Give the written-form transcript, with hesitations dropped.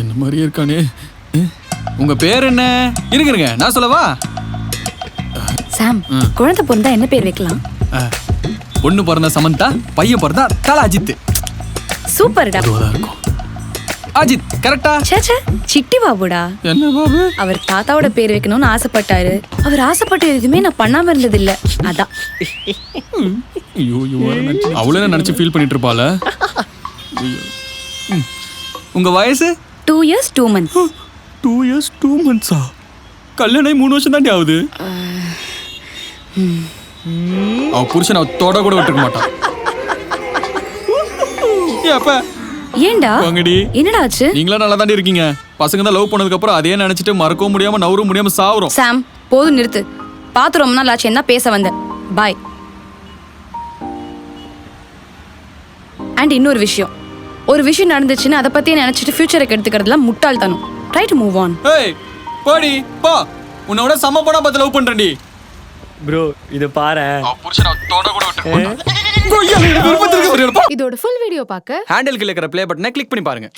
என்ன மாதிரியே இருக்கானே. உங்க பேர் என்ன? இருங்க நான் சொல்லவா? சாம், குழந்தை பிறந்தா என்ன பேர் வைக்கலாம்? பொண்ணு பிறந்தா சமந்தா, பையன் பிறந்தா தல அஜித். சூப்பர்டா. இருக்கும். அஜித் கரெக்டா? சேச்சே, சிட்டி பாபுடா. என்ன பாபு? அவர் தாத்தாவோட பேர் வைக்கணும்னு ஆசைப்பட்டாரு. அவர் ஆசைப்பட்ட எதுவுமே நான் பண்ணாம இருந்தது இல்ல. அதான். ஐயோ அவளே நினைச்சு ஃபீல் பண்ணிட்டு இருப்பாள. உங்க வயசு? 2 years 2 months. 2 years 2 months. கல்யாணம் 3 வருஷம் தாண்டி ஆகுது. அவ புருஷன் அவ தொட கூட விட்டுருக்க மாட்டான். ஏப்பா ஏண்டா? வாங்கடி. என்னடா ஆச்சு? நீங்களா நல்லா தாண்டி இருக்கீங்க. பசங்க தான் லவ் பண்ணதுக்கு அப்புறம் அதே நினைச்சிட்டு மறக்கவும் முடியாம நவரும் முடியாம சாவுறோம். சாம், போதும் நிறுத்து. பார்த்து ரொம்ப நாள் ஆச்சு, என்ன பேச வந்த. பாய். அண்ட் இன்னொரு விஷயம், ஒரு விஷயம் நடந்துச்சுன்னு அதை பத்தியே நினைச்சிட்டு ஃபியூச்சருக்கு எடுத்துக்கிறதுலாம் முட்டாள்தனம். Try to move on. ஏய் போடி போ. உன்னோட சம போனா பார்த்து லவ் பண்றேன்டி. ப்ரோ இது பாரு. புருஷன் தொட கூட விட்டுருக்க மாட்டான். இதோட ஃபுல் வீடியோ பார்க்க ஹேண்டில் கிளிக்கிற ப்ளே பட்டனை கிளிக் பண்ணி பாருங்க.